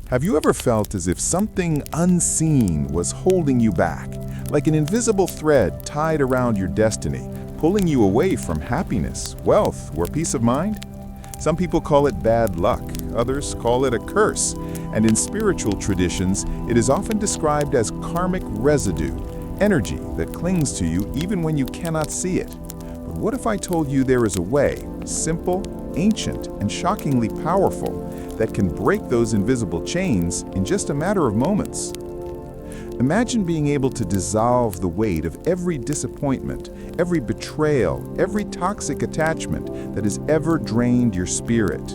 Have you ever felt as if something unseen was holding you back, like an invisible thread tied around your destiny, pulling you away from happiness, wealth, or peace of mind? Some people call it bad luck, others call it a curse, and in spiritual traditions, it is often described as karmic residue, energy that clings to you even when you cannot see it. But what if I told you there is a way, simple, ancient, and shockingly powerful, that can break those invisible chains in just a matter of moments? Imagine being able to dissolve the weight of every disappointment, every betrayal, every toxic attachment that has ever drained your spirit.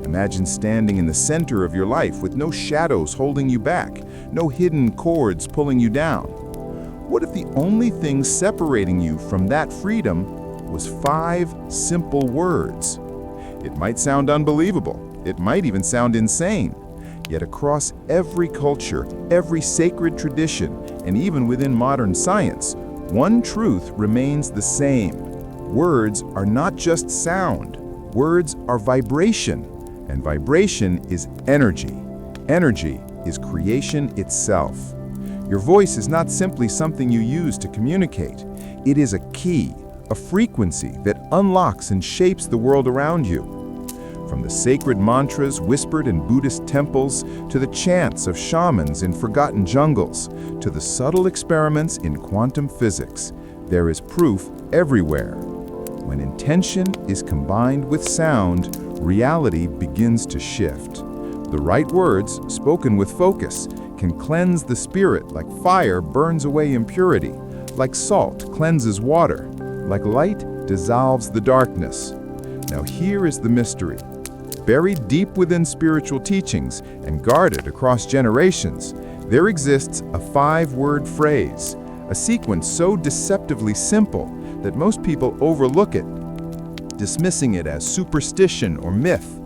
Imagine standing in the center of your life with no shadows holding you back, no hidden cords pulling you down. What if the only thing separating you from that freedom was 5 simple words? It might sound unbelievable. It might even sound insane. Yet across every culture, every sacred tradition, and even within modern science, one truth remains the same. Words are not just sound. Words are vibration, and vibration is energy. Energy is creation itself. Your voice is not simply something you use to communicate. It is a key, a frequency that unlocks and shapes the world around you. From the sacred mantras whispered in Buddhist temples, to the chants of shamans in forgotten jungles, to the subtle experiments in quantum physics, there is proof everywhere. When intention is combined with sound, reality begins to shift. The right words, spoken with focus, can cleanse the spirit like fire burns away impurity, like salt cleanses water, like light dissolves the darkness. Now here is the mystery. Buried deep within spiritual teachings and guarded across generations, there exists a 5-word phrase, a sequence so deceptively simple that most people overlook it, dismissing it as superstition or myth.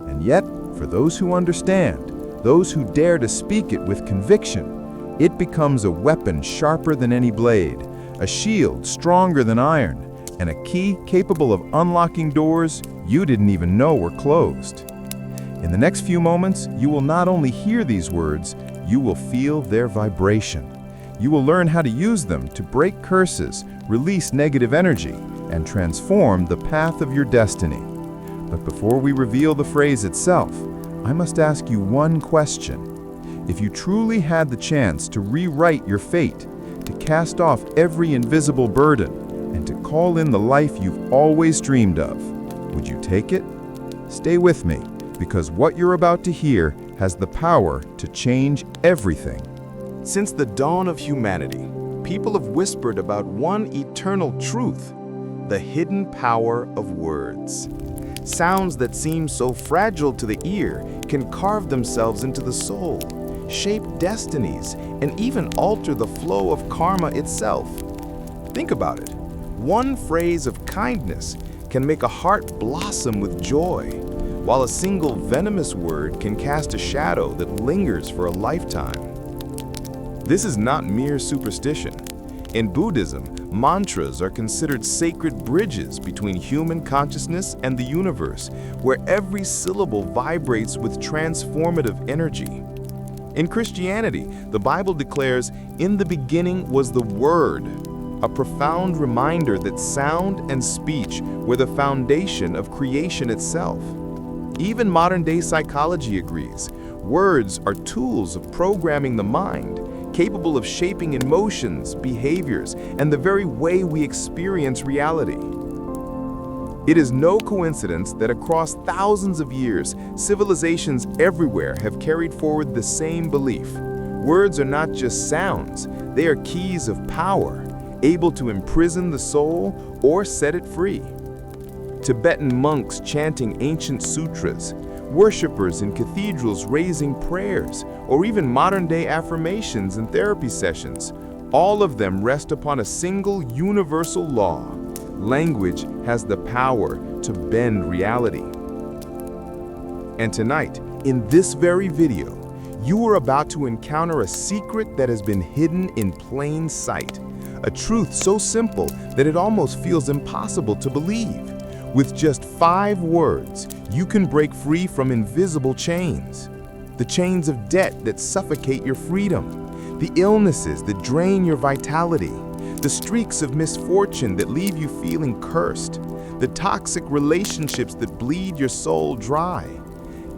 And yet, for those who understand, those who dare to speak it with conviction, it becomes a weapon sharper than any blade, a shield stronger than iron, and a key capable of unlocking doors you didn't even know were closed. In the next few moments, you will not only hear these words, you will feel their vibration. You will learn how to use them to break curses, release negative energy, and transform the path of your destiny. But before we reveal the phrase itself, I must ask you one question. If you truly had the chance to rewrite your fate, to cast off every invisible burden, and to call in the life you've always dreamed of, would you take it? Stay with me, because what you're about to hear has the power to change everything. Since the dawn of humanity, people have whispered about one eternal truth: the hidden power of words. Sounds that seem so fragile to the ear can carve themselves into the soul, shape destinies, and even alter the flow of karma itself. Think about it. One phrase of kindness can make a heart blossom with joy, while a single venomous word can cast a shadow that lingers for a lifetime. This is not mere superstition. In Buddhism, mantras are considered sacred bridges between human consciousness and the universe, where every syllable vibrates with transformative energy. In Christianity, the Bible declares, "In the beginning was the Word," a profound reminder that sound and speech were the foundation of creation itself. Even modern-day psychology agrees. Words are tools of programming the mind, capable of shaping emotions, behaviors, and the very way we experience reality. It is no coincidence that across thousands of years, civilizations everywhere have carried forward the same belief. Words are not just sounds, they are keys of power, able to imprison the soul or set it free. Tibetan monks chanting ancient sutras, worshippers in cathedrals raising prayers, or even modern-day affirmations and therapy sessions, all of them rest upon a single universal law: language has the power to bend reality. And tonight, in this very video, you are about to encounter a secret that has been hidden in plain sight. A truth so simple that it almost feels impossible to believe. With just 5 words, you can break free from invisible chains. the chains of debt that suffocate your freedom, the illnesses that drain your vitality, the streaks of misfortune that leave you feeling cursed, the toxic relationships that bleed your soul dry.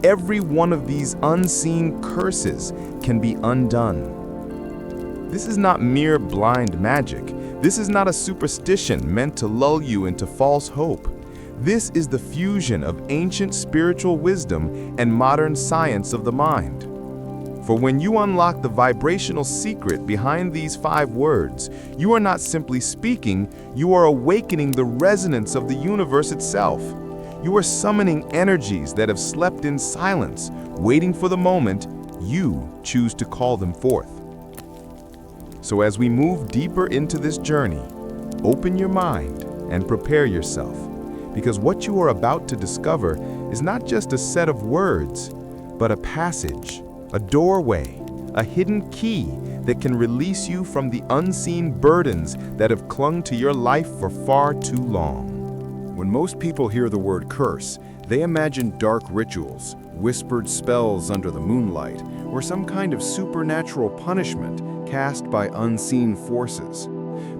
Every one of these unseen curses can be undone. This is not mere blind magic. This is not a superstition meant to lull you into false hope. This is the fusion of ancient spiritual wisdom and modern science of the mind. For when you unlock the vibrational secret behind these 5 words, you are not simply speaking, you are awakening the resonance of the universe itself. You are summoning energies that have slept in silence, waiting for the moment you choose to call them forth. So as we move deeper into this journey, open your mind and prepare yourself, because what you are about to discover is not just a set of words, but a passage, a doorway, a hidden key that can release you from the unseen burdens that have clung to your life for far too long. When most people hear the word curse, they imagine dark rituals, whispered spells under the moonlight, or some kind of supernatural punishment cast by unseen forces.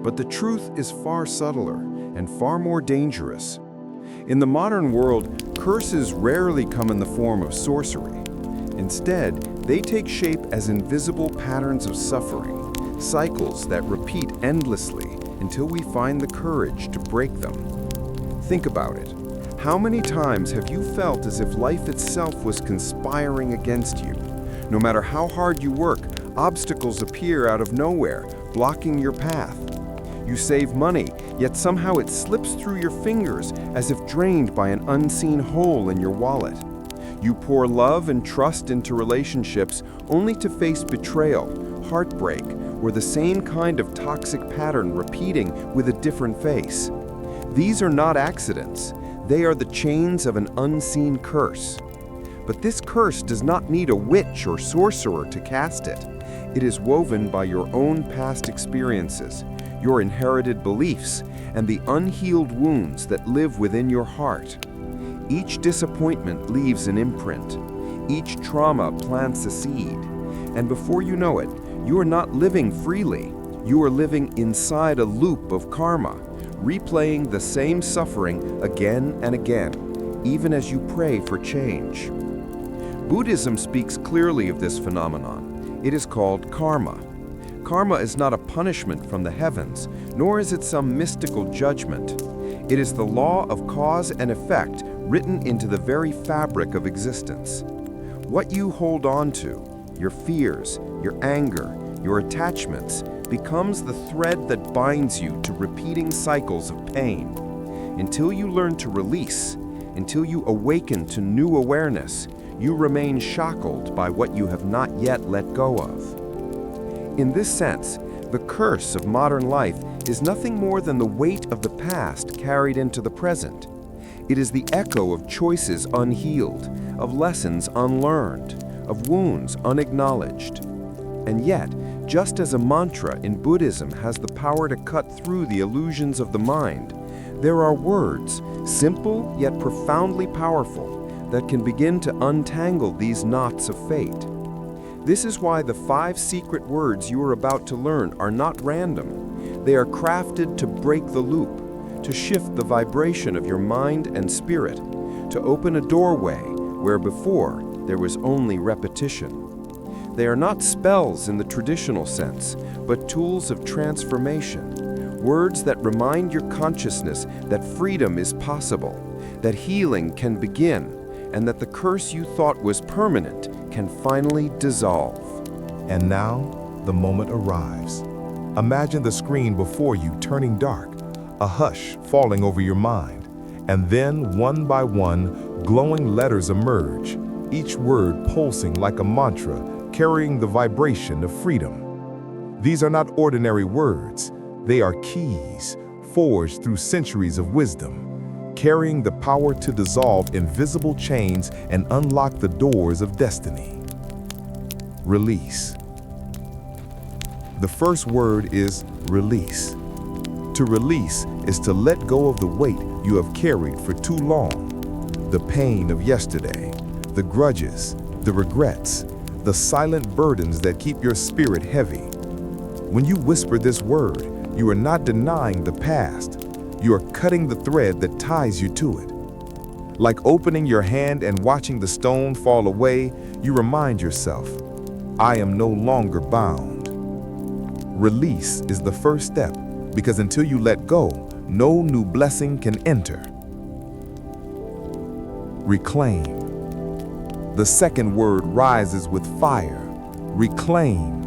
But the truth is far subtler and far more dangerous. In the modern world, curses rarely come in the form of sorcery. Instead, they take shape as invisible patterns of suffering, cycles that repeat endlessly until we find the courage to break them. Think about it. How many times have you felt as if life itself was conspiring against you? No matter how hard you work, obstacles appear out of nowhere, blocking your path. You save money, yet somehow it slips through your fingers as if drained by an unseen hole in your wallet. You pour love and trust into relationships only to face betrayal, heartbreak, or the same kind of toxic pattern repeating with a different face. These are not accidents. They are the chains of an unseen curse. But this curse does not need a witch or sorcerer to cast it. It is woven by your own past experiences, your inherited beliefs, and the unhealed wounds that live within your heart. Each disappointment leaves an imprint. Each trauma plants a seed. And before you know it, you are not living freely. You are living inside a loop of karma, replaying the same suffering again and again, even as you pray for change. Buddhism speaks clearly of this phenomenon. It is called karma. Karma is not a punishment from the heavens, nor is it some mystical judgment. It is the law of cause and effect written into the very fabric of existence. What you hold on to, your fears, your anger, your attachments, becomes the thread that binds you to repeating cycles of pain. Until you learn to release, until you awaken to new awareness, you remain shackled by what you have not yet let go of. In this sense, the curse of modern life is nothing more than the weight of the past carried into the present. It is the echo of choices unhealed, of lessons unlearned, of wounds unacknowledged. And yet, just as a mantra in Buddhism has the power to cut through the illusions of the mind, there are words, simple yet profoundly powerful, that can begin to untangle these knots of fate. This is why the 5 secret words you are about to learn are not random. They are crafted to break the loop, to shift the vibration of your mind and spirit, to open a doorway where before there was only repetition. They are not spells in the traditional sense, but tools of transformation, words that remind your consciousness that freedom is possible, that healing can begin, and that the curse you thought was permanent can finally dissolve. And now, the moment arrives. Imagine the screen before you turning dark, a hush falling over your mind, and then, one by one, glowing letters emerge, each word pulsing like a mantra, carrying the vibration of freedom. These are not ordinary words. They are keys, forged through centuries of wisdom, carrying the power to dissolve invisible chains and unlock the doors of destiny. Release. The first word is release. To release is to let go of the weight you have carried for too long. The pain of yesterday, the grudges, the regrets, the silent burdens that keep your spirit heavy. When you whisper this word, you are not denying the past. You are cutting the thread that ties you to it. Like opening your hand and watching the stone fall away, you remind yourself, I am no longer bound. Release is the first step, because until you let go, no new blessing can enter. Reclaim. The second word rises with fire. Reclaim.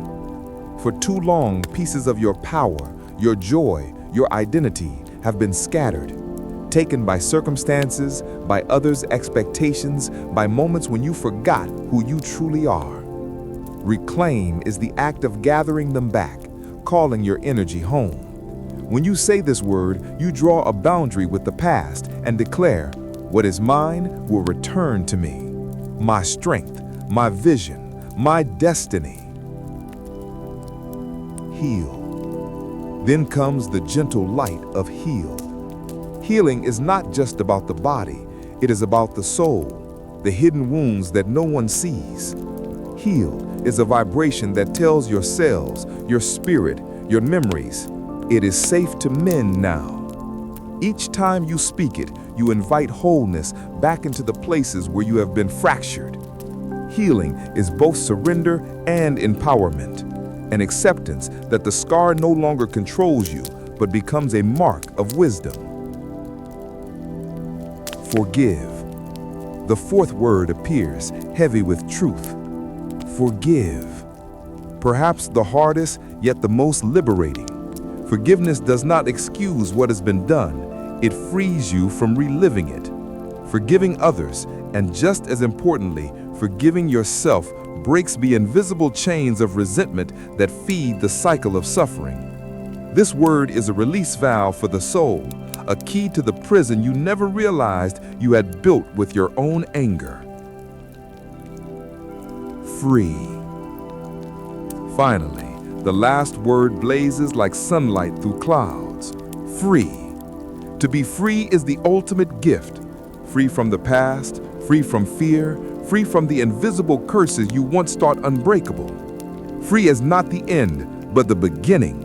For too long, pieces of your power, your joy, your identity have been scattered, taken by circumstances, by others' expectations, by moments when you forgot who you truly are. Reclaim is the act of gathering them back, calling your energy home. When you say this word, you draw a boundary with the past and declare, what is mine will return to me. My strength, my vision, my destiny. Heal. Then comes the gentle light of heal. Healing is not just about the body, it is about the soul, the hidden wounds that no one sees. Heal is a vibration that tells your cells, your spirit, your memories, it is safe to mend now. Each time you speak it, you invite wholeness back into the places where you have been fractured. Healing is both surrender and empowerment, an acceptance that the scar no longer controls you, but becomes a mark of wisdom. Forgive. The fourth word appears, heavy with truth. Forgive. Perhaps the hardest, yet the most liberating. Forgiveness does not excuse what has been done. It frees you from reliving it. Forgiving others, and just as importantly, forgiving yourself, breaks the invisible chains of resentment that feed the cycle of suffering. This word is a release valve for the soul, a key to the prison you never realized you had built with your own anger. Free. Finally, the last word blazes like sunlight through clouds. Free. To be free is the ultimate gift. Free from the past, free from fear, free from the invisible curses you once thought unbreakable. Free is not the end, but the beginning.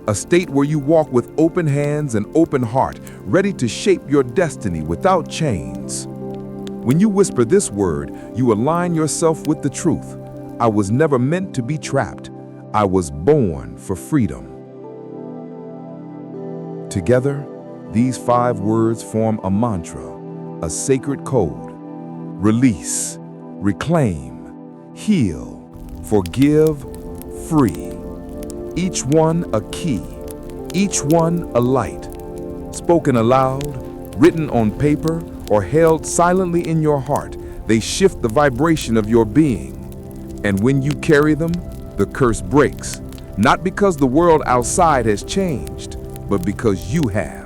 A state where you walk with open hands and open heart, ready to shape your destiny without chains. When you whisper this word, you align yourself with the truth. I was never meant to be trapped. I was born for freedom. Together, these 5 words form a mantra, a sacred code. Release, reclaim, heal, forgive, free. Each one a key, each one a light. Spoken aloud, written on paper, or held silently in your heart, they shift the vibration of your being. And when you carry them, the curse breaks, not because the world outside has changed, but because you have.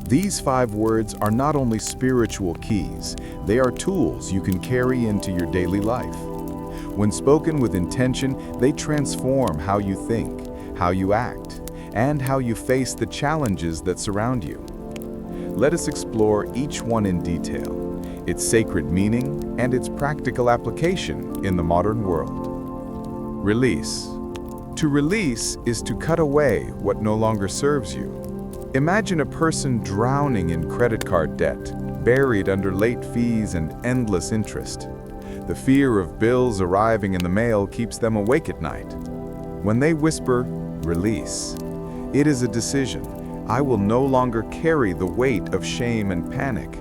These 5 words are not only spiritual keys, they are tools you can carry into your daily life. When spoken with intention, they transform how you think, how you act, and how you face the challenges that surround you. Let us explore each one in detail, its sacred meaning and its practical application in the modern world. Release. To release is to cut away what no longer serves you. Imagine a person drowning in credit card debt, buried under late fees and endless interest. The fear of bills arriving in the mail keeps them awake at night. When they whisper, release, it is a decision. I will no longer carry the weight of shame and panic.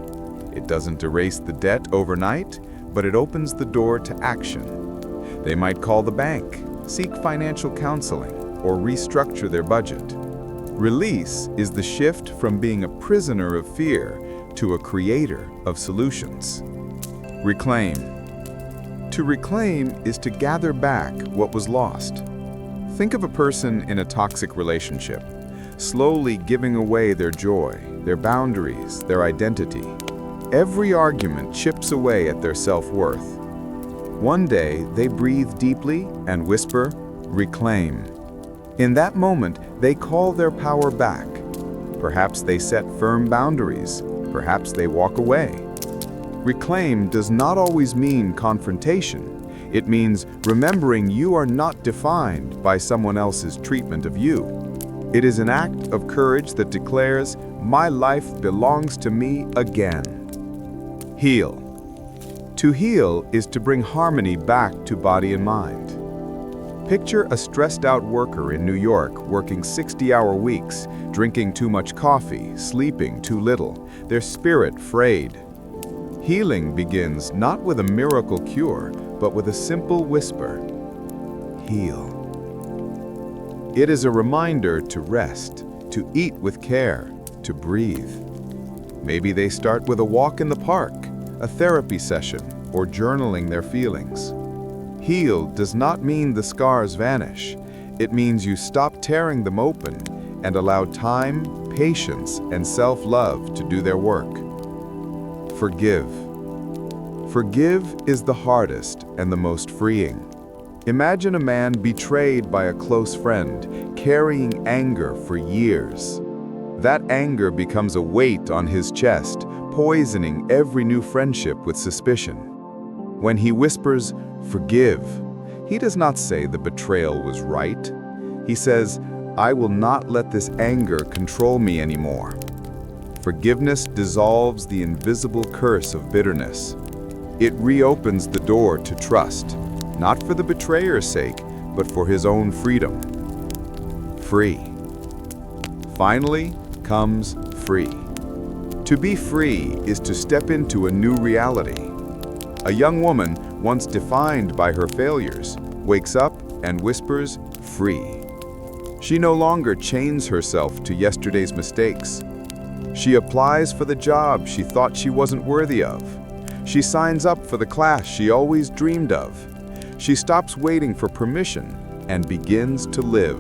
It doesn't erase the debt overnight, but it opens the door to action. They might call the bank, seek financial counseling, or restructure their budget. Release is the shift from being a prisoner of fear to a creator of solutions. Reclaim. To reclaim is to gather back what was lost. Think of a person in a toxic relationship, slowly giving away their joy, their boundaries, their identity. Every argument chips away at their self-worth. One day, they breathe deeply and whisper, reclaim. In that moment, they call their power back. Perhaps they set firm boundaries. Perhaps they walk away. Reclaim does not always mean confrontation. It means remembering you are not defined by someone else's treatment of you. It is an act of courage that declares, "My life belongs to me again." Heal. To heal is to bring harmony back to body and mind. Picture a stressed-out worker in New York working 60-hour weeks, drinking too much coffee, sleeping too little, their spirit frayed. Healing begins not with a miracle cure, but with a simple whisper: heal. It is a reminder to rest, to eat with care, to breathe. Maybe they start with a walk in the park, a therapy session, or journaling their feelings. Heal does not mean the scars vanish. It means you stop tearing them open and allow time, patience, and self-love to do their work. Forgive. Forgive is the hardest and the most freeing. Imagine a man betrayed by a close friend, carrying anger for years. That anger becomes a weight on his chest, poisoning every new friendship with suspicion. When he whispers, "Forgive," he does not say the betrayal was right. He says, "I will not let this anger control me anymore." Forgiveness dissolves the invisible curse of bitterness. It reopens the door to trust, not for the betrayer's sake, but for his own freedom. Free. Finally comes free. To be free is to step into a new reality. A young woman, once defined by her failures, wakes up and whispers, "Free." She no longer chains herself to yesterday's mistakes. She applies for the job she thought she wasn't worthy of. She signs up for the class she always dreamed of. She stops waiting for permission and begins to live.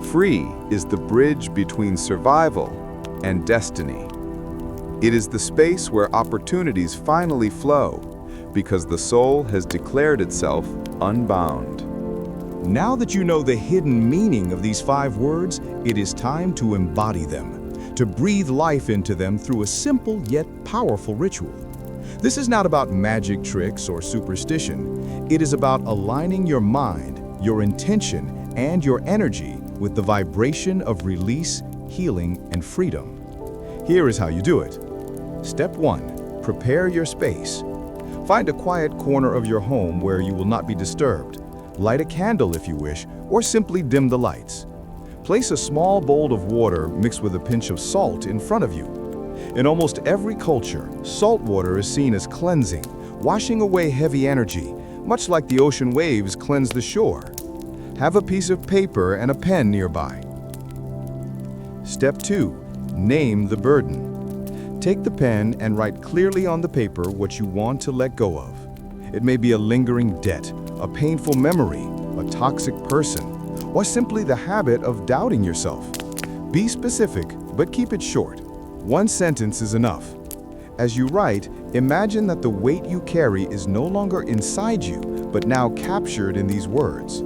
Free is the bridge between survival and destiny. It is the space where opportunities finally flow, because the soul has declared itself unbound. Now that you know the hidden meaning of these 5 words, it is time to embody them, to breathe life into them through a simple yet powerful ritual. This is not about magic tricks or superstition. It is about aligning your mind, your intention, and your energy with the vibration of release, healing, and freedom. Here is how you do it. Step 1. Prepare your space. Find a quiet corner of your home where you will not be disturbed. Light a candle if you wish, or simply dim the lights. Place a small bowl of water mixed with a pinch of salt in front of you. In almost every culture, salt water is seen as cleansing, washing away heavy energy, much like the ocean waves cleanse the shore. Have a piece of paper and a pen nearby. Step 2. Name the burden. Take the pen and write clearly on the paper what you want to let go of. It may be a lingering debt, a painful memory, a toxic person, or simply the habit of doubting yourself. Be specific, but keep it short. 1 sentence is enough. As you write, imagine that the weight you carry is no longer inside you, but now captured in these words.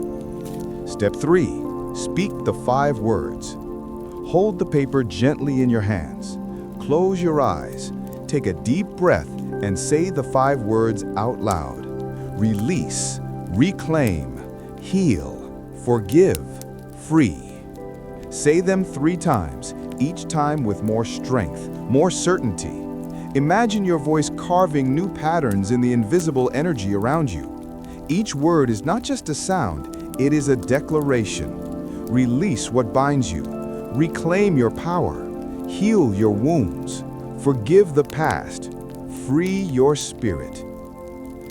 Step 3. Speak the 5 words. Hold the paper gently in your hands. Close your eyes. Take a deep breath and say the 5 words out loud. Release, reclaim, heal, forgive, free. Say them 3 times, each time with more strength, more certainty. Imagine your voice carving new patterns in the invisible energy around you. Each word is not just a sound, it is a declaration. Release what binds you. Reclaim your power. Heal your wounds. Forgive the past. Free your spirit.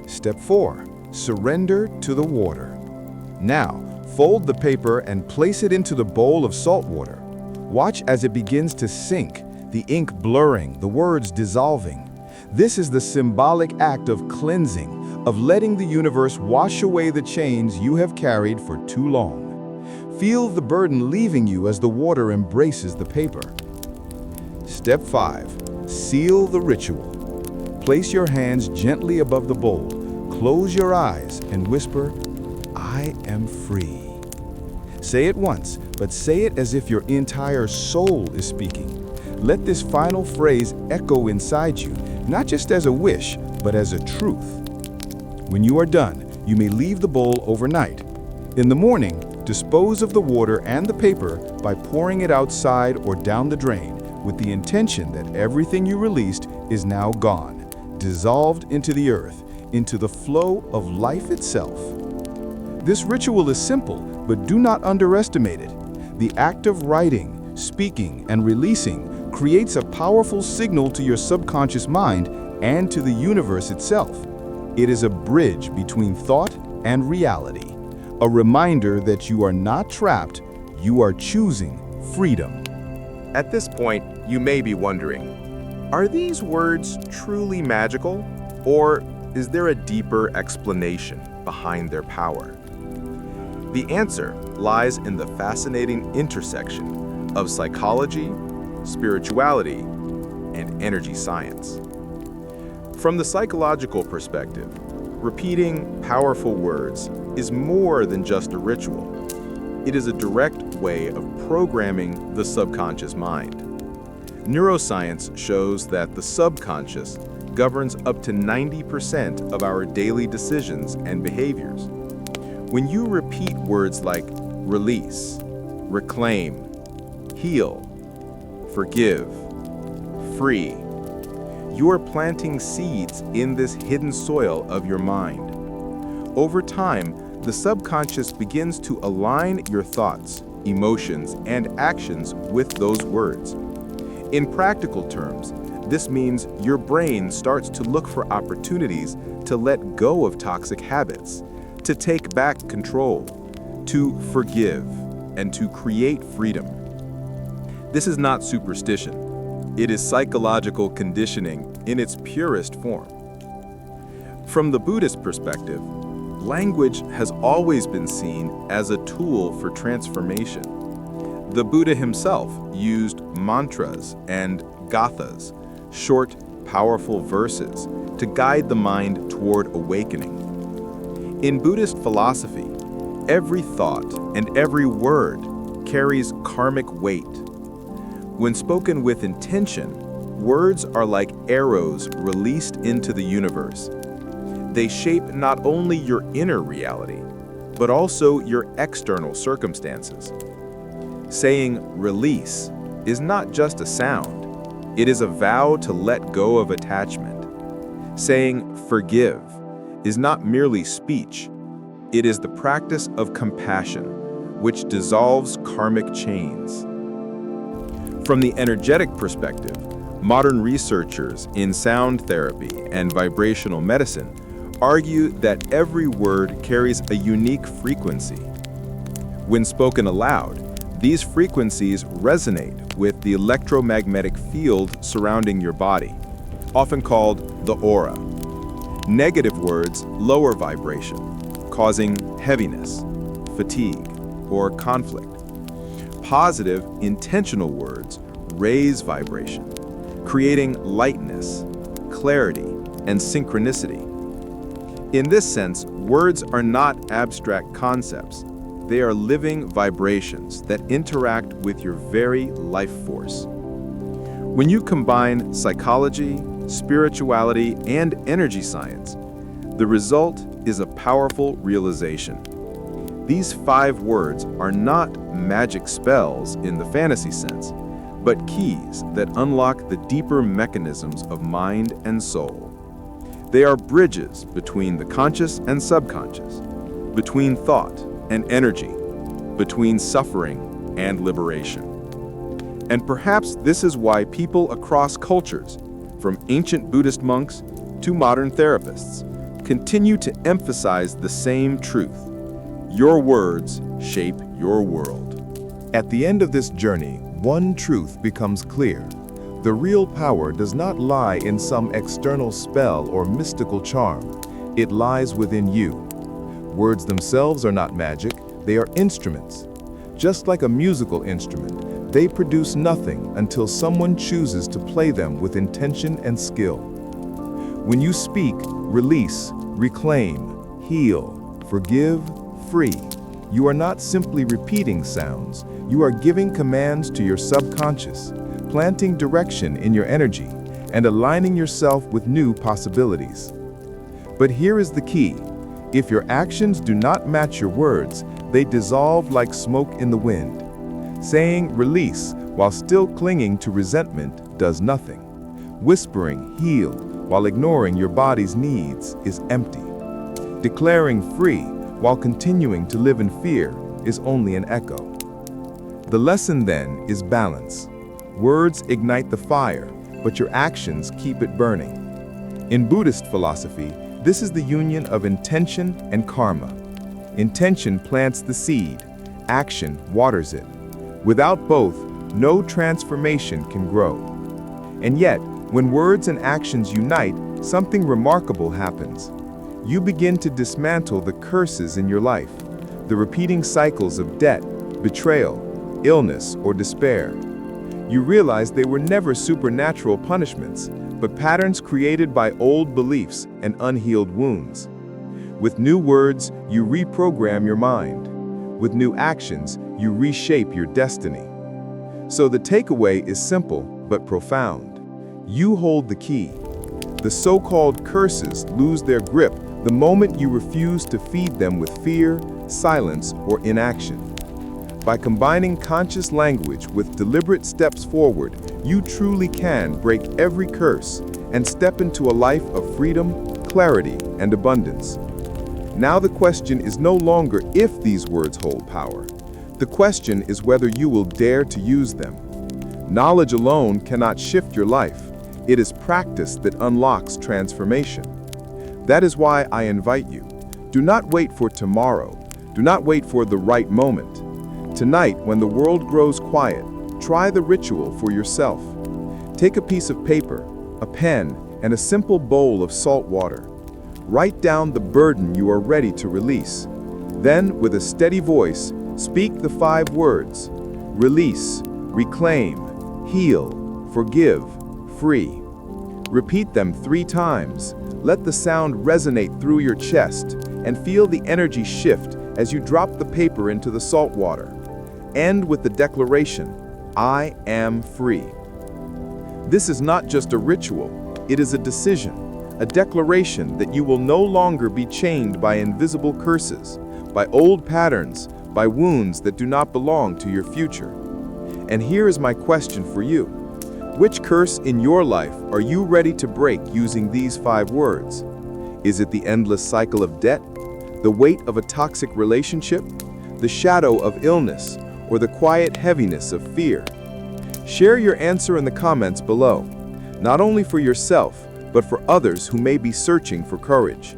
Step 4. Surrender to the water. Now, fold the paper and place it into the bowl of salt water. Watch as it begins to sink, the ink blurring, the words dissolving. This is the symbolic act of cleansing, of letting the universe wash away the chains you have carried for too long. Feel the burden leaving you as the water embraces the paper. Step 5. Seal the ritual. Place your hands gently above the bowl, close your eyes, and whisper, "I am free." Say it once, but say it as if your entire soul is speaking. Let this final phrase echo inside you, not just as a wish, but as a truth. When you are done, you may leave the bowl overnight. In the morning, dispose of the water and the paper by pouring it outside or down the drain with the intention that everything you released is now gone, dissolved into the earth, into the flow of life itself. This ritual is simple, but do not underestimate it. The act of writing, speaking, and releasing creates a powerful signal to your subconscious mind and to the universe itself. It is a bridge between thought and reality, a reminder that you are not trapped, you are choosing freedom. At this point, you may be wondering, are these words truly magical, or is there a deeper explanation behind their power? The answer lies in the fascinating intersection of psychology, spirituality, and energy science. From the psychological perspective, repeating powerful words is more than just a ritual. It is a direct way of programming the subconscious mind. Neuroscience shows that the subconscious governs up to 90% of our daily decisions and behaviors. When you repeat words like release, reclaim, heal, forgive, free, you are planting seeds in this hidden soil of your mind. Over time, the subconscious begins to align your thoughts, emotions, and actions with those words. In practical terms, this means your brain starts to look for opportunities to let go of toxic habits, to take back control, to forgive, and to create freedom. This is not superstition. It is psychological conditioning in its purest form. From the Buddhist perspective, language has always been seen as a tool for transformation. The Buddha himself used mantras and gathas, short, powerful verses, to guide the mind toward awakening. In Buddhist philosophy, every thought and every word carries karmic weight. When spoken with intention, words are like arrows released into the universe. They shape not only your inner reality, but also your external circumstances. Saying release is not just a sound, it is a vow to let go of attachment. Saying forgive is not merely speech, it is the practice of compassion, which dissolves karmic chains. From the energetic perspective, modern researchers in sound therapy and vibrational medicine argue that every word carries a unique frequency. When spoken aloud, these frequencies resonate with the electromagnetic field surrounding your body, often called the aura. Negative words lower vibration, causing heaviness, fatigue, or conflict. Positive, intentional words raise vibration, creating lightness, clarity, and synchronicity. In this sense, words are not abstract concepts. They are living vibrations that interact with your very life force. When you combine psychology, spirituality, and energy science, the result is a powerful realization. These 5 words are not magic spells in the fantasy sense, but keys that unlock the deeper mechanisms of mind and soul. They are bridges between the conscious and subconscious, between thought and energy, between suffering and liberation. And perhaps this is why people across cultures, from ancient Buddhist monks to modern therapists, continue to emphasize the same truth. Your words shape your world. At the end of this journey, one truth becomes clear. The real power does not lie in some external spell or mystical charm. It lies within you. Words themselves are not magic, they are instruments. Just like a musical instrument, they produce nothing until someone chooses to play them with intention and skill. When you speak, release, reclaim, heal, forgive, free, you are not simply repeating sounds, you are giving commands to your subconscious, planting direction in your energy, and aligning yourself with new possibilities. But here is the key. If your actions do not match your words, they dissolve like smoke in the wind. Saying release while still clinging to resentment does nothing. Whispering heal while ignoring your body's needs is empty. Declaring free while continuing to live in fear is only an echo. The lesson then is balance. Words ignite the fire, but your actions keep it burning. In Buddhist philosophy, this is the union of intention and karma. Intention plants the seed, action waters it. Without both, no transformation can grow. And yet, when words and actions unite, something remarkable happens. You begin to dismantle the curses in your life, the repeating cycles of debt, betrayal, illness, or despair. You realize they were never supernatural punishments, but patterns created by old beliefs and unhealed wounds. With new words, you reprogram your mind. With new actions, you reshape your destiny. So the takeaway is simple but profound. You hold the key. The so-called curses lose their grip the moment you refuse to feed them with fear, silence, or inaction. By combining conscious language with deliberate steps forward, you truly can break every curse and step into a life of freedom, clarity, and abundance. Now the question is no longer if these words hold power. The question is whether you will dare to use them. Knowledge alone cannot shift your life. It is practice that unlocks transformation. That is why I invite you. Do not wait for tomorrow. Do not wait for the right moment. Tonight, when the world grows quiet, try the ritual for yourself. Take a piece of paper, a pen, and a simple bowl of salt water. Write down the burden you are ready to release. Then, with a steady voice, speak the 5 words: release, reclaim, heal, forgive, free. Repeat them 3 times. Let the sound resonate through your chest and feel the energy shift as you drop the paper into the salt water. End with the declaration, I am free. This is not just a ritual, it is a decision, a declaration that you will no longer be chained by invisible curses, by old patterns, by wounds that do not belong to your future. And here is my question for you. Which curse in your life are you ready to break using these 5 words? Is it the endless cycle of debt, the weight of a toxic relationship, the shadow of illness, or the quiet heaviness of fear? Share your answer in the comments below, not only for yourself, but for others who may be searching for courage.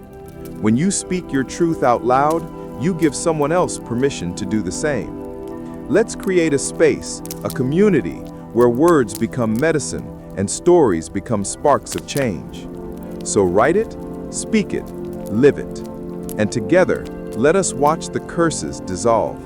When you speak your truth out loud, you give someone else permission to do the same. Let's create a space, a community, where words become medicine and stories become sparks of change. So write it, speak it, live it. And together, let us watch the curses dissolve.